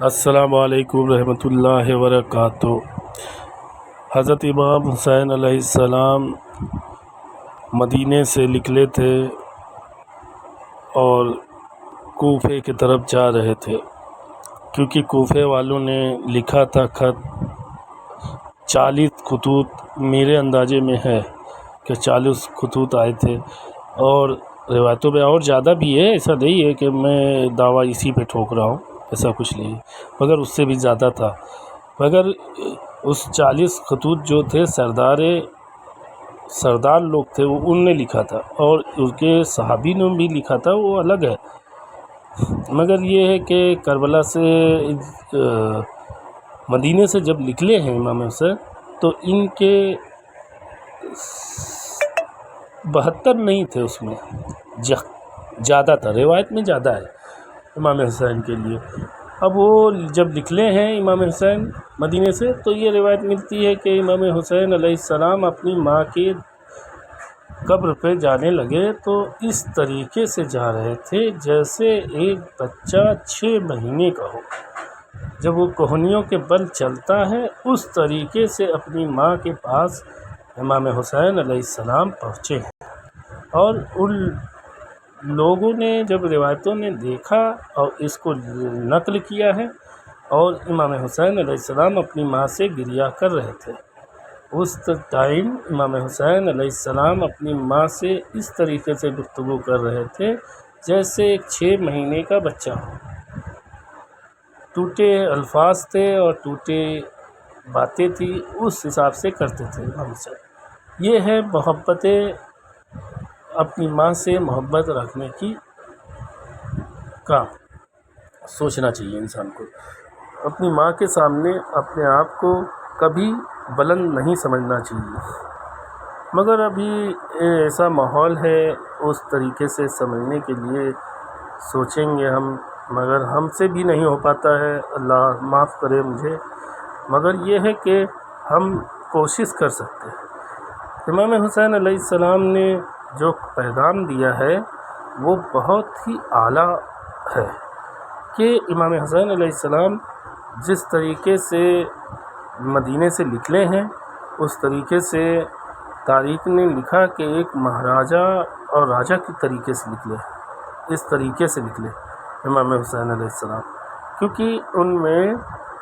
السلام علیکم رحمۃ اللہ وبرکاتہ۔ حضرت امام حسین علیہ السلام مدینے سے نکلے تھے اور کوفے کی طرف جا رہے تھے، کیونکہ کوفے والوں نے لکھا تھا خط 40 خطوط، میرے اندازے میں ہے کہ 40 خطوط آئے تھے، اور روایتوں میں اور زیادہ بھی ہے، ایسا نہیں ہے کہ میں دعویٰ اسی پہ ٹھوک رہا ہوں، ایسا کچھ نہیں، مگر اس سے بھی زیادہ تھا۔ مگر اس 40 خطوط جو تھے سردار لوگ تھے، وہ ان نے لکھا تھا، اور ان کے صحابی نے بھی لکھا تھا، وہ الگ ہے۔ مگر یہ ہے کہ کربلا سے مدینے سے جب نکلے ہیں امام حسین، تو ان کے 72 نہیں تھے، اس میں زیادہ تھا، روایت میں زیادہ ہے امام حسین کے لیے۔ اب وہ جب نکلے ہیں امام حسین مدینے سے، تو یہ روایت ملتی ہے کہ امام حسین علیہ السلام اپنی ماں کی قبر پہ جانے لگے تو اس طریقے سے جا رہے تھے جیسے ایک بچہ 6 مہینے کا ہو، جب وہ کوہنیوں کے بل چلتا ہے، اس طریقے سے اپنی ماں کے پاس امام حسین علیہ السلام پہنچے ہیں۔ اور ان لوگوں نے جب روایتوں نے دیکھا اور اس کو نقل کیا ہے، اور امام حسین علیہ السلام اپنی ماں سے گریہ کر رہے تھے، اس ٹائم امام حسین علیہ السلام اپنی ماں سے اس طریقے سے گفتگو کر رہے تھے جیسے ایک 6 مہینے کا بچہ ہو۔ ٹوٹے الفاظ تھے اور ٹوٹے باتیں تھی، اس حساب سے کرتے تھے امام حسین۔ یہ ہے محبت، اپنی ماں سے محبت رکھنے کی کا سوچنا چاہیے انسان کو۔ اپنی ماں کے سامنے اپنے آپ کو کبھی بلند نہیں سمجھنا چاہیے، مگر ابھی ایسا ماحول ہے، اس طریقے سے سمجھنے کے لیے سوچیں گے ہم، مگر ہم سے بھی نہیں ہو پاتا ہے، اللہ معاف کرے مجھے، مگر یہ ہے کہ ہم کوشش کر سکتے ہیں۔ امام حسین علیہ السلام نے جو پیغام دیا ہے وہ بہت ہی اعلیٰ ہے، کہ امام حسین علیہ السلام جس طریقے سے مدینے سے نکلے ہیں، اس طریقے سے تاریخ نے لکھا کہ ایک مہاراجا اور راجا کی طریقے سے نکلے، اس طریقے سے نکلے امام حسین علیہ السلام، کیونکہ ان میں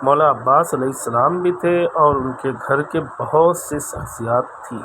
مولا عباس علیہ السلام بھی تھے اور ان کے گھر کے بہت سے شخصیات تھی۔